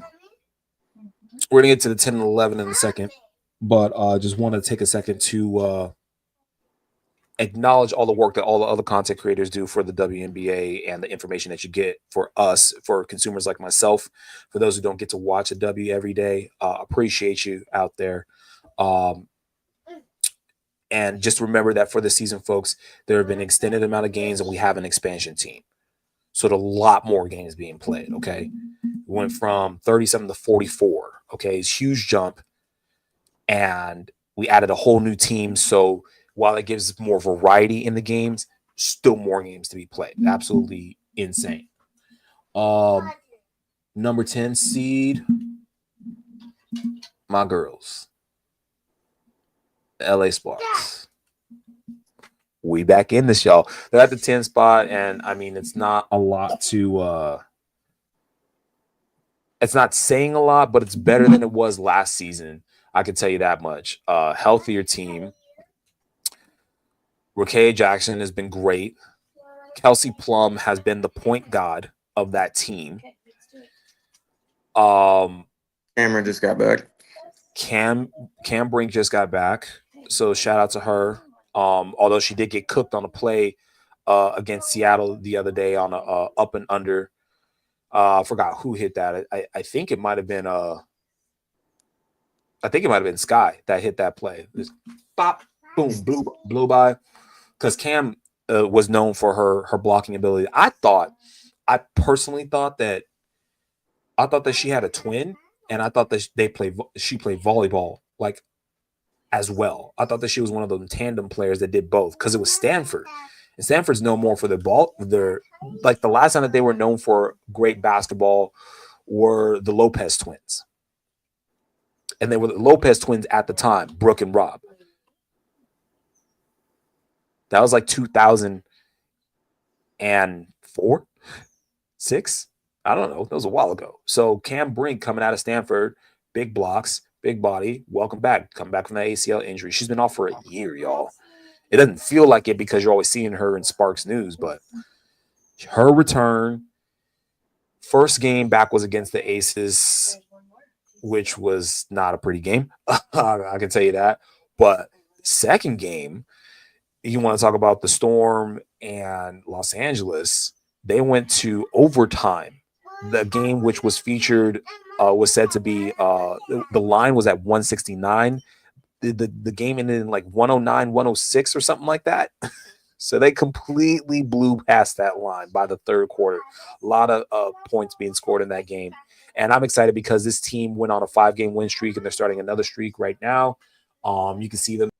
going to get to the 10 and 11 in a second, but just want to take a second to acknowledge all the work that all the other content creators do for the WNBA and the information that you get for us, for consumers like myself, for those who don't get to watch a W every day. Appreciate you out there. And just remember that for the season, folks, there have been an extended amount of games, and we have an expansion team. So there's a lot more games being played, okay? We went from 37 to 44, okay? It's a huge jump. And we added a whole new team. So while it gives more variety in the games, still more games to be played. Absolutely insane. Number 10 seed, my girls, the LA Sparks. We back in this, y'all. They're at the 10 spot, and I mean, it's not a lot to it's not saying a lot, but it's better than it was last season. I can tell you that much. Healthier team. Rakay Jackson has been great. Kelsey Plum has been the point guard of that team. Cameron just got back. Cam Brink just got back, so shout out to her. Although she did get cooked on a play against Seattle the other day on a up and under. I forgot who hit that. I think it might have been Sky that hit that play. Just pop, boom, blew by. Because Cam was known for her blocking ability. I personally thought that she had a twin, and I thought that she played volleyball like as well. I thought that she was one of those tandem players that did both because it was Stanford. And Stanford's known more for their ball. Their like the last time that they were known for great basketball were the Lopez twins. And they were the Lopez twins at the time, Brooke and Rob. That was like 2004, 6. I don't know. That was a while ago. So Cam Brink coming out of Stanford, big blocks, big body. Welcome back. Coming back from that ACL injury. She's been off for a year, y'all. It doesn't feel like it because you're always seeing her in Sparks News, but her return, first game back was against the Aces, which was not a pretty game. I can tell you that. But second game, you want to talk about the Storm and Los Angeles, they went to overtime. The game, which was featured, was said to be the line was at 169. The game ended in like 109, 106 or something like that. So they completely blew past that line by the third quarter. A lot of points being scored in that game. And I'm excited because this team went on a 5-game win streak, and they're starting another streak right now. You can see them.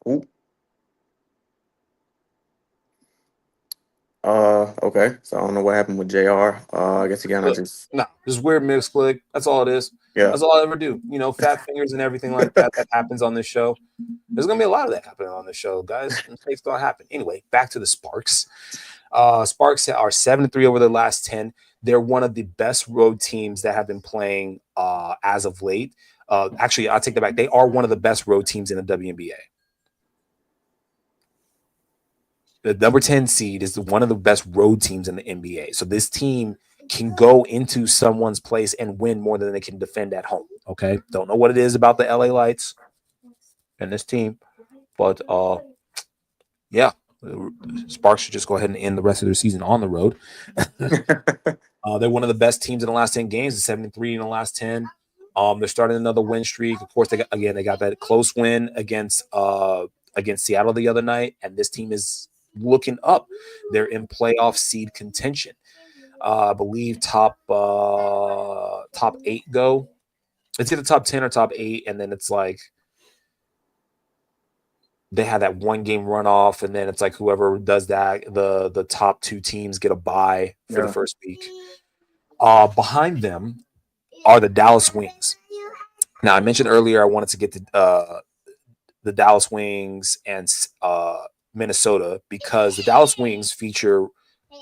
Ooh. Okay. So I don't know what happened with JR. I guess again, I just Just weird mix click. That's all it is. Yeah. That's all I ever do. Fat fingers and everything like that happens on this show. There's gonna be a lot of that happening on this show, guys. Mistakes don't happen. Anyway, back to the Sparks. Sparks are 7-3 over their last 10. They're one of the best road teams that have been playing as of late. Actually, I'll take that back. They are one of the best road teams in the WNBA. The number 10 seed is one of the best road teams in the NBA. So this team can go into someone's place and win more than they can defend at home. Okay. Don't know what it is about the LA Lights and this team, but yeah, Sparks should just go ahead and end the rest of their season on the road. They're one of the best teams in the last 10 games, 7-3 in the last 10. They're starting another win streak. Of course, they got that close win against Seattle the other night, and this team is looking up. They're in playoff seed contention. I believe top 8 go. It's either top 10 or top 8, and then it's like they have that 1-game runoff, and then it's like whoever does that, the top 2 teams get a bye for the first week. Behind them are the Dallas Wings. Now, I mentioned earlier I wanted to get to the Dallas Wings and Minnesota because the Dallas Wings feature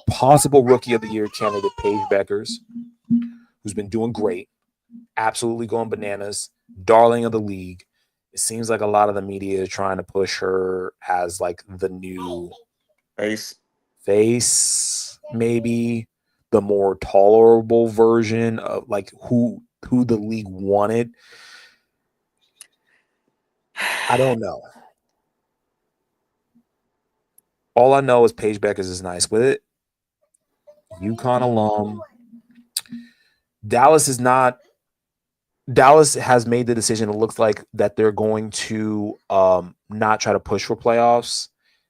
possible Rookie of the Year candidate Paige Beckers, who's been doing great, absolutely going bananas, darling of the league. It seems like a lot of the media is trying to push her as like the new face, maybe the more tolerable version of like who the league wanted. I don't know. All I know is Paige Beckers is nice with it. UConn alum. Dallas is not Dallas has made the decision. It looks like that they're going to not try to push for playoffs.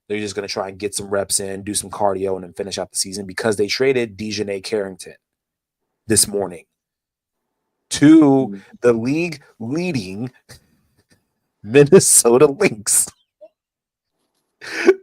They're just going to try and get some reps in, do some cardio, and then finish out the season because they traded Dejanay Carrington this morning to the league leading Minnesota Lynx.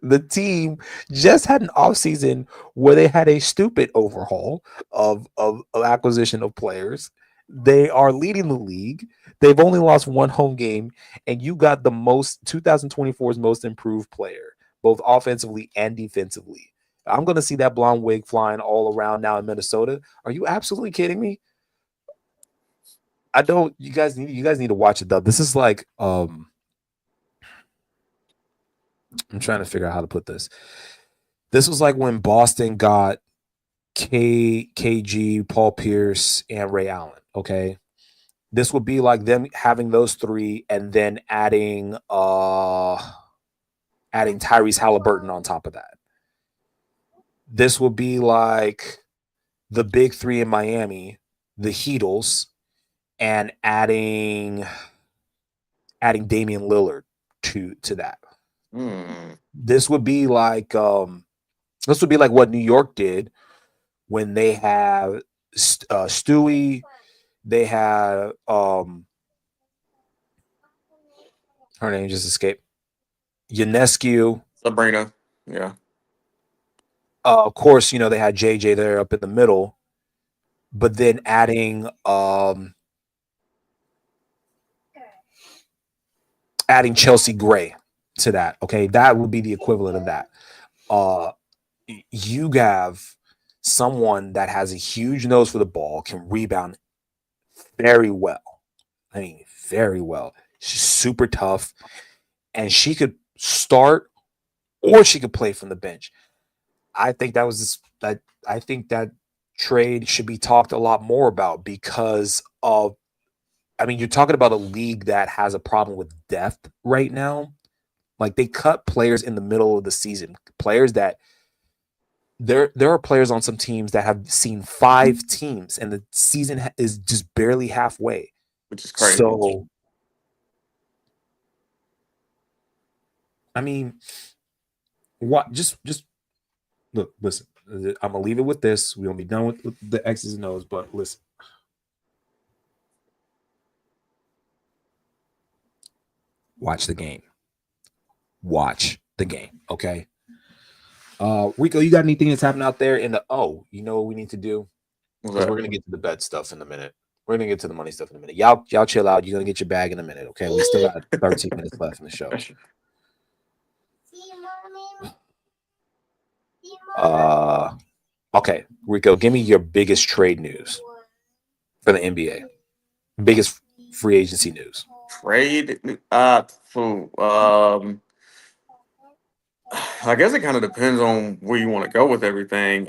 The team just had an offseason where they had a stupid overhaul of acquisition of players. They are leading the league. They've only lost one home game, and you got the most 2024's most improved player, both offensively and defensively. I'm going to see that blonde wig flying all around now in Minnesota. Are you absolutely kidding me? I don't. You guys need to watch it though. This is like I'm trying to figure out how to put this. This was like when Boston got KG, Paul Pierce, and Ray Allen. Okay. This would be like them having those three and then adding Tyrese Halliburton on top of that. This would be like the big three in Miami, the Heatles, and adding Damian Lillard to that. Hmm. This would be like what New York did when they have Stewie. They had her name just escaped. Ionescu. Sabrina. Yeah. Of course, they had JJ there up in the middle, but then adding Chelsea Gray to that. Okay, that would be the equivalent of that. Uh, you have someone that has a huge nose for the ball, can rebound very well. I mean, very well. She's super tough, and she could start or she could play from the bench. I think that was this, that I think that trade should be talked a lot more about because of I mean, you're talking about a league that has a problem with depth right now. Like they cut players in the middle of the season, players that there are players on some teams that have seen five teams and the season is just barely halfway. Which is crazy. So, I mean, what just look, listen. I'm gonna leave it with this. We're gonna be done with the X's and O's, but listen, watch the game. Watch the game. Okay. Rico, you got anything that's happening out there in the you know what we need to do? What's Because we're that? gonna get to the bed stuff in a minute. We're gonna get to the money stuff in a minute. Y'all chill out. You're gonna get your bag in a minute, okay? We still got 13 minutes left in the show. Uh okay, Rico, give me your biggest trade news for the NBA. Biggest free agency news. Trade. I guess it kind of depends on where you want to go with everything.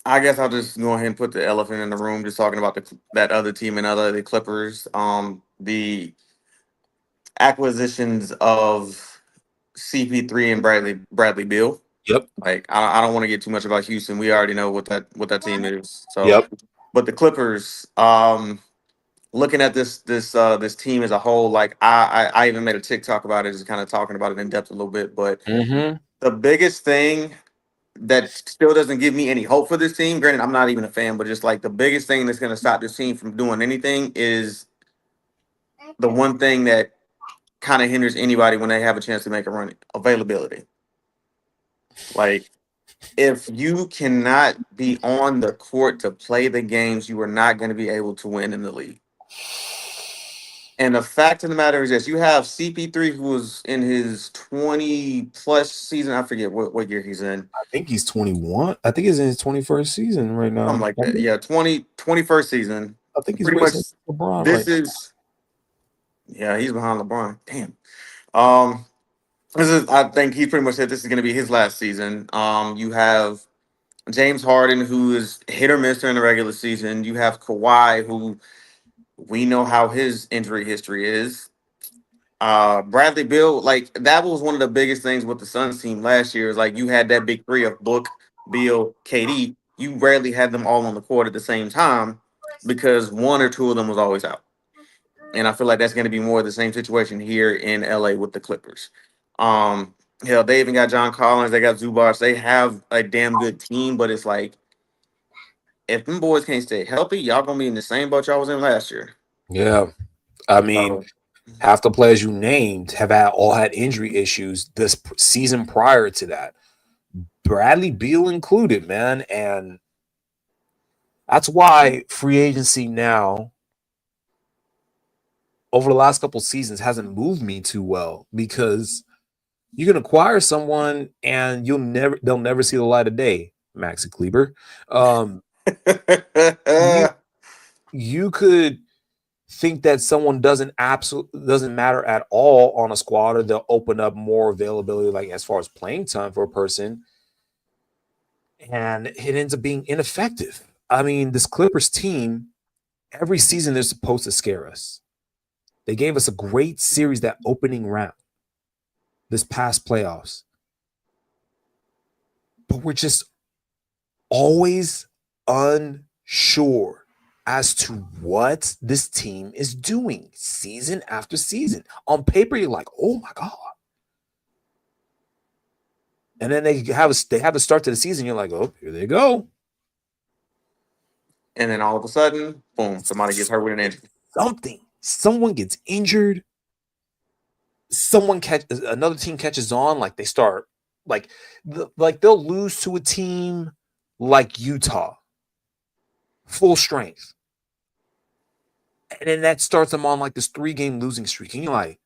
I guess I'll just go ahead and put the elephant in the room. Just talking about that other team and the Clippers. The acquisitions of CP3 and Bradley Beal. Yep. Like I don't want to get too much about Houston. We already know what that team is. So, Yep. but the Clippers. Looking at this team as a whole, like I even made a TikTok about it, just kind of talking about it in depth a little bit. But Mm-hmm. the biggest thing that still doesn't give me any hope for this team. Granted, I'm not even a fan, but just like the biggest thing that's going to stop this team from doing anything is the one thing that kind of hinders anybody when they have a chance to make a run: availability. Like if you cannot be on the court to play the games, you are not going to be able to win in the league. And the fact of the matter is this: you have CP3, who was in his 20 plus season. I forget what year he's in. I think he's 21. I think he's in his 21st season right Something now. like that. Yeah, 21st season. I think he's Pretty much racing LeBron this right now. is yeah, he's behind LeBron. Damn. Um this is I think he pretty much said this is gonna be his last season. You have James Harden, who is hit or miss during the regular season. You have Kawhi, who we know how his injury history is. Bradley Bill, like that was one of the biggest things with the Suns team last year. Is like you had that big three of Book, Beal, KD. you rarely had them all on the court at the same time because one or two of them was always out. And I feel like that's going to be more of the same situation here in LA with the Clippers. Um, Hell, they even got John Collins, they got Zubas, they have a damn good team, but it's like if them boys can't stay healthy, y'all gonna be in the same boat y'all was in last year. Yeah. I mean, So, half the players you named have had injury issues this season prior to that. Bradley Beal included, man. And that's why free agency now over the last couple seasons hasn't moved me too well because you can acquire someone and they'll never see the light of day. Maxi Kleber. Um, you you could think that someone doesn't matter at all on a squad, or they'll open up more availability, like as far as playing time for a person, and it ends up being ineffective. I mean, this Clippers team, every season they're supposed to scare us. They gave us a great series that opening round this past playoffs, but we're just always unsure as to what this team is doing season after season. On paper, you're like, oh my God. And then they have the start to the season. You're like, oh, here they go. and then all of a sudden, boom, somebody gets hurt with an injury. Someone gets injured. Another team catches on. Like they start, like they'll lose to a team like Utah, full strength, and then that starts them on like this 3-game losing streak. And you're like,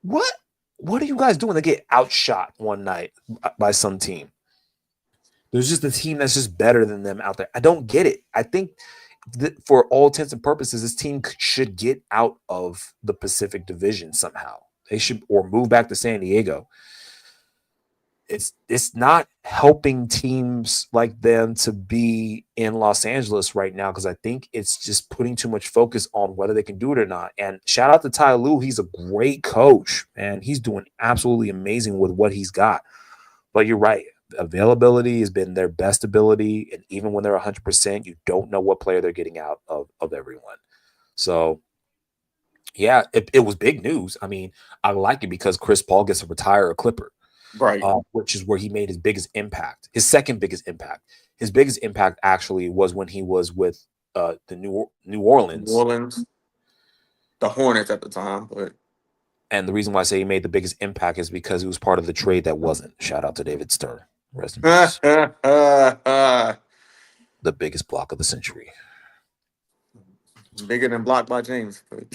what? What are you guys doing? They get outshot one night by some team. There's just a team that's just better than them out there. I don't get it. I think that for all intents and purposes, this team should get out of the Pacific Division somehow. They should, or move back to San Diego. It's not helping teams like them to be in Los Angeles right now, because I think it's just putting too much focus on whether they can do it or not. And shout out to Ty Lue. He's a great coach, and he's doing absolutely amazing with what he's got. But you're right. Availability has been their best ability. And even when they're 100%, you don't know what player they're getting out of everyone. So, yeah, it was big news. I mean, I like it because Chris Paul gets to retire a Clipper, Right. which is where he made his biggest impact, his second biggest impact. His biggest impact actually was when he was with the New New Orleans. Orleans, the Hornets at the time, but And the reason why I say he made the biggest impact is because he was part of the trade that wasn't. Shout out to David Stern. Rest in peace. The biggest block of the century. bigger than blocked by James. Block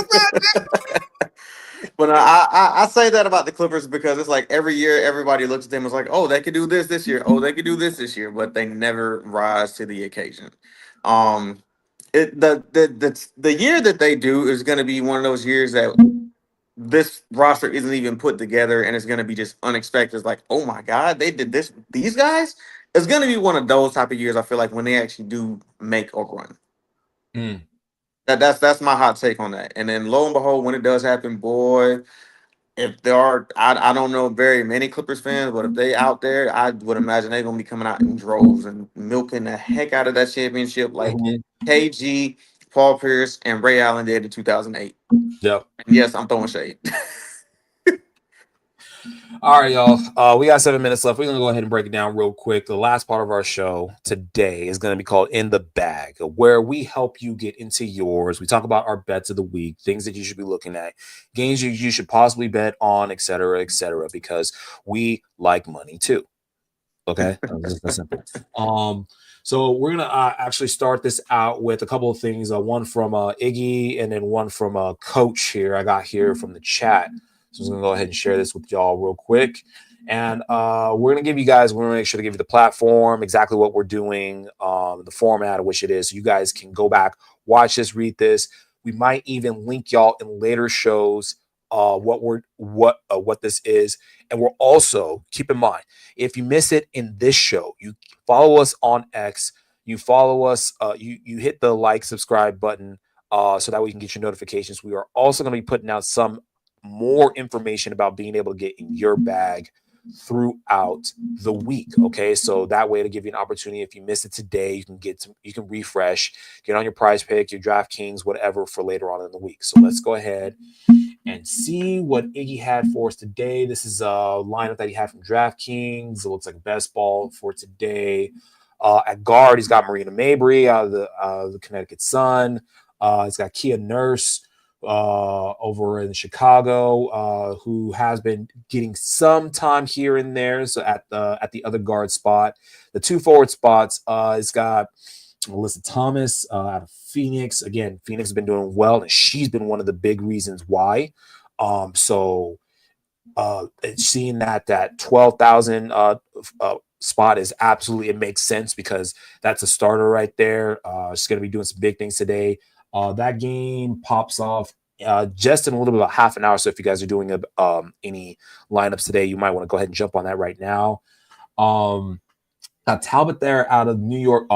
that. But I say that about the Clippers because it's like every year everybody looks at them as like, oh, they could do this year. Oh, they could do this year, but they never rise to the occasion. Um, the year that they do is going to be one of those years that this roster isn't even put together and it's going to be just unexpected. It's like, oh my God, they did this. These guys. It's going to be one of those type of years. I feel like when they actually do make a run. Mm. That's my hot take on that. And then lo and behold, when it does happen, boy, if there are, I don't know very many Clippers fans, but if they out there, I would imagine they're gonna be coming out in droves and milking the heck out of that championship, like Mhm. KG, Paul Pierce, and Ray Allen did in 2008. Yep. And yes, I'm throwing shade. All right, y'all. We got 7 minutes left. We're gonna go ahead and break it down real quick. The last part of our show today is gonna be called "In the Bag," where we help you get into yours. We talk about our bets of the week, things that you should be looking at, games you should possibly bet on, et cetera, because we like money too. Okay, that's simple. So we're gonna actually start this out with a couple of things. One from Iggy, and then one from Coach here. I got here from the chat. So I'm gonna go ahead and share this with y'all real quick. And we're gonna give you guys. We're gonna make sure to give you the platform, exactly what we're doing, the format of which it is, so you guys can go back, watch this, read this. We might even link y'all in later shows what this is. And we're also, keep in mind, if you miss it in this show, you follow us on X, you follow us, you hit the like, subscribe button, so that we can get your notifications. We are also going to be putting out some more information about being able to get in your bag throughout the week. Okay, so that way to give you an opportunity, if you miss it today, you can refresh, get on your prize pick, your DraftKings, whatever for later on in the week. So let's go ahead and see what Iggy had for us today. This is a lineup that he had from DraftKings. It looks like best ball for today. At guard, he's got Marina Mabry out of the Connecticut Sun. He's got Kia Nurse over in Chicago, who has been getting some time here and there. So at the other guard spot, the two forward spots, it's got Melissa Thomas out of Phoenix. Again, Phoenix has been doing well, and she's been one of the big reasons why. So seeing that 12,000 spot is absolutely, it makes sense because that's a starter right there. She's going to be doing some big things today. That game pops off just in a little bit about half an hour. So if you guys are doing any lineups today, you might want to go ahead and jump on that right now. Talbot there out of New York,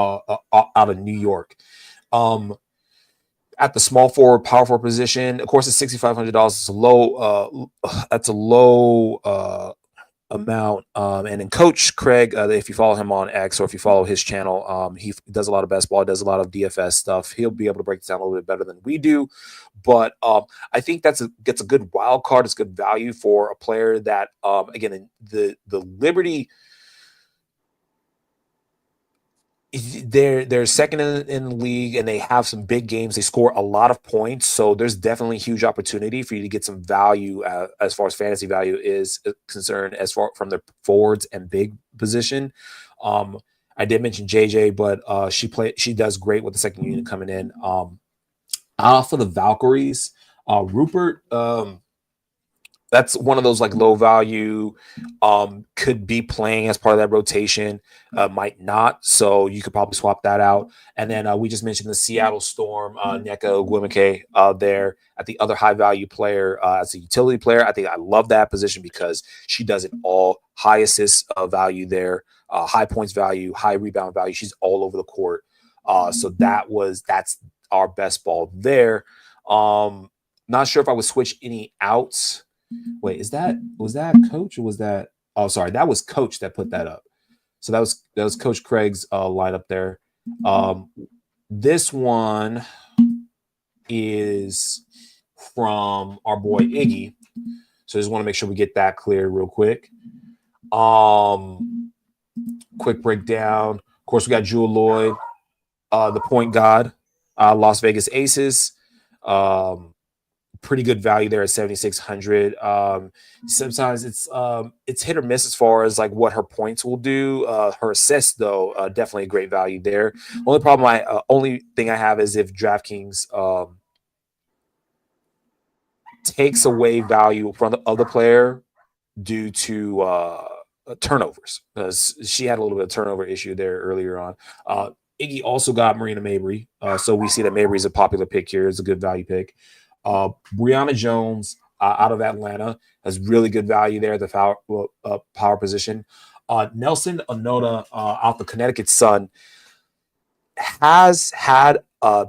at the small forward, power forward position. Of course, it's $6,500. It's a low. That's a low amount. And then Coach Craig, if you follow him on X or if you follow his channel, he does a lot of best ball, does a lot of DFS stuff. He'll be able to break this down a little bit better than we do. But I think gets a good wild card. It's good value for a player that, again, the Liberty. They're second in the league, and they have some big games. They score a lot of points, so there's definitely a huge opportunity for you to get some value as far as fantasy value is concerned, as far from the forwards and big position. I did mention JJ, but she does great with the second unit coming in. For the Valkyries, Rupert. That's one of those like low value, could be playing as part of that rotation, might not. So you could probably swap that out. And then we just mentioned the Seattle Storm, Nneka Ogwumike there at the other high value player as a utility player. I think I love that position because she does it all. High assist value there, high points value, high rebound value. She's all over the court. So that's our best ball there. Not sure if I would switch any outs. Wait, was that Coach or was that? Oh, sorry, that was Coach that put that up. So that was Coach Craig's lineup there. This one is from our boy Iggy. So I just want to make sure we get that clear real quick. Quick breakdown. Of course, we got Jewel Lloyd, the point guard, Las Vegas Aces. Pretty good value there at 7,600. Sometimes it's hit or miss as far as like what her points will do. Her assists, though, definitely a great value there. Only thing I have is if DraftKings takes away value from the other player due to turnovers, because she had a little bit of turnover issue there earlier on. Iggy also got Marina Mabry, so we see that Mabry is a popular pick here. It's a good value pick. Brianna Jones out of Atlanta has really good value there at the power position. Nelson Onoda out the Connecticut Sun has had a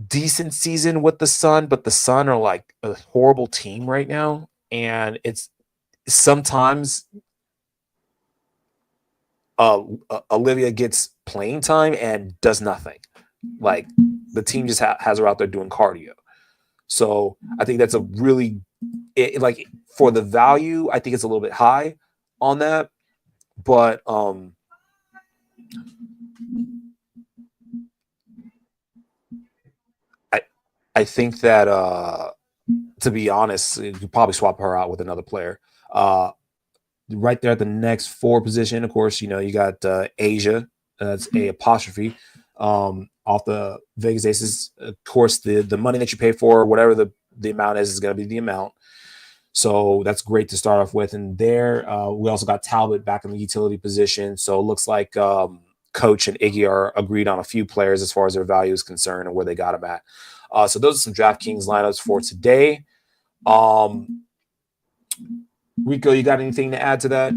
decent season with the Sun, but the Sun are like a horrible team right now, and it's sometimes Olivia gets playing time and does nothing. Like the team just has her out there doing cardio. So I think that's a really like for the value, I think it's a little bit high on that, but I think that to be honest, you could probably swap her out with another player. Right there at the next forward position, of course, you got Asia. That's a apostrophe. Off the Vegas Aces, of course, the money that you pay for, whatever the amount is going to be the amount. So that's great to start off with. And there, we also got Talbot back in the utility position. So it looks like Coach and Iggy are agreed on a few players as far as their value is concerned and where they got them at. So those are some DraftKings lineups for today. Rico, you got anything to add to that?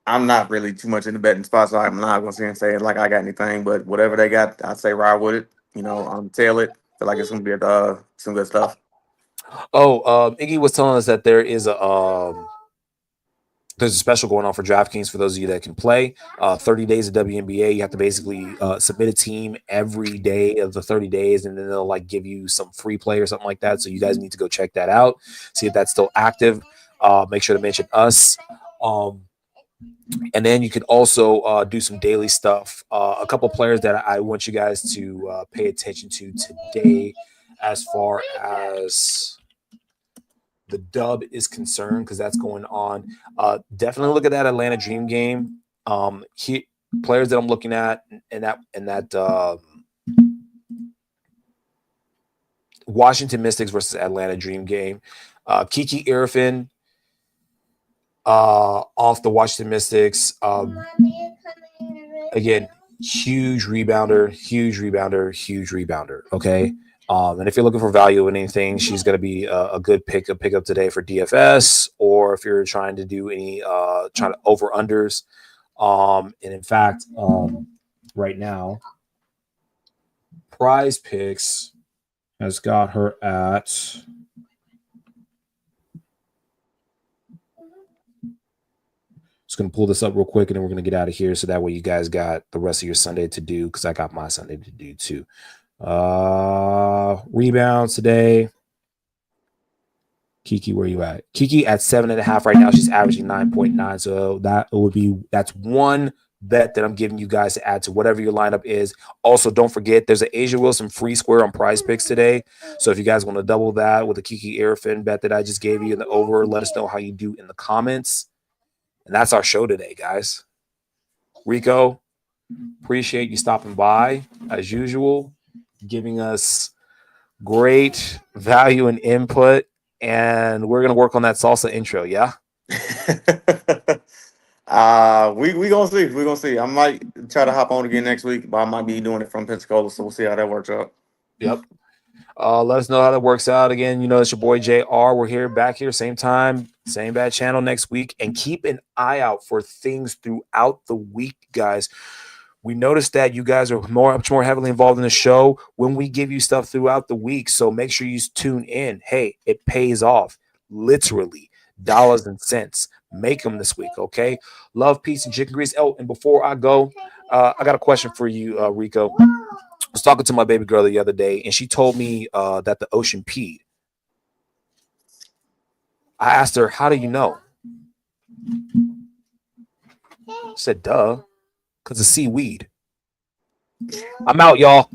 I'm not really too much in the betting spot, so I'm not gonna say like I got anything. But whatever they got, I'd say ride with it. Tail it. Feel like it's gonna be some good stuff. Oh, Iggy was telling us that there's a special going on for DraftKings for those of you that can play. 30 days of WNBA. You have to basically submit a team every day of the 30 days, and then they'll like give you some free play or something like that. So you guys need to go check that out, see if that's still active. Make sure to mention us. Um, and then you can also do some daily stuff. A couple players that I want you guys to pay attention to today, as far as the dub is concerned, because that's going on. Definitely look at that Atlanta Dream game. Players that I'm looking at in that Washington Mystics versus Atlanta Dream game. Kiki Irfin off the Washington Mystics. Again, huge rebounder, huge rebounder, huge rebounder. Okay. And if you're looking for value in anything, she's going to be a good pick up today for DFS, or if you're trying to do any trying to over unders. And in fact, right now, Prize Picks has got her at. Just going to pull this up real quick, and then we're going to get out of here. So that way you guys got the rest of your Sunday to do, because I got my Sunday to do too. Rebounds today. Kiki, where you at? Kiki at 7.5 right now. She's averaging 9.9. So that's one bet that I'm giving you guys to add to whatever your lineup is. Also, don't forget there's an Asia Wilson free square on Prize Picks today. So if you guys want to double that with a Kiki Airfin bet that I just gave you in the over, let us know how you do in the comments. And that's our show today, guys. Rico, appreciate you stopping by as usual, giving us great value and input. And we're gonna work on that salsa intro, yeah. We gonna see. We gonna see. I might try to hop on again next week, but I might be doing it from Pensacola, so we'll see how that works out. Yep. Let us know how that works out. Again, it's your boy JR. We're here back here, same time, same bad channel next week. And keep an eye out for things throughout the week, guys. We noticed that you guys are much more heavily involved in the show when we give you stuff throughout the week. So make sure you tune in. Hey, it pays off. Literally, dollars and cents. Make them this week, okay? Love, peace, and chicken grease. Oh, and before I go, I got a question for you, Rico. I was talking to my baby girl the other day, and she told me that the ocean peed. I asked her, "How do you know?" I said, "Duh, because of seaweed." I'm out, y'all.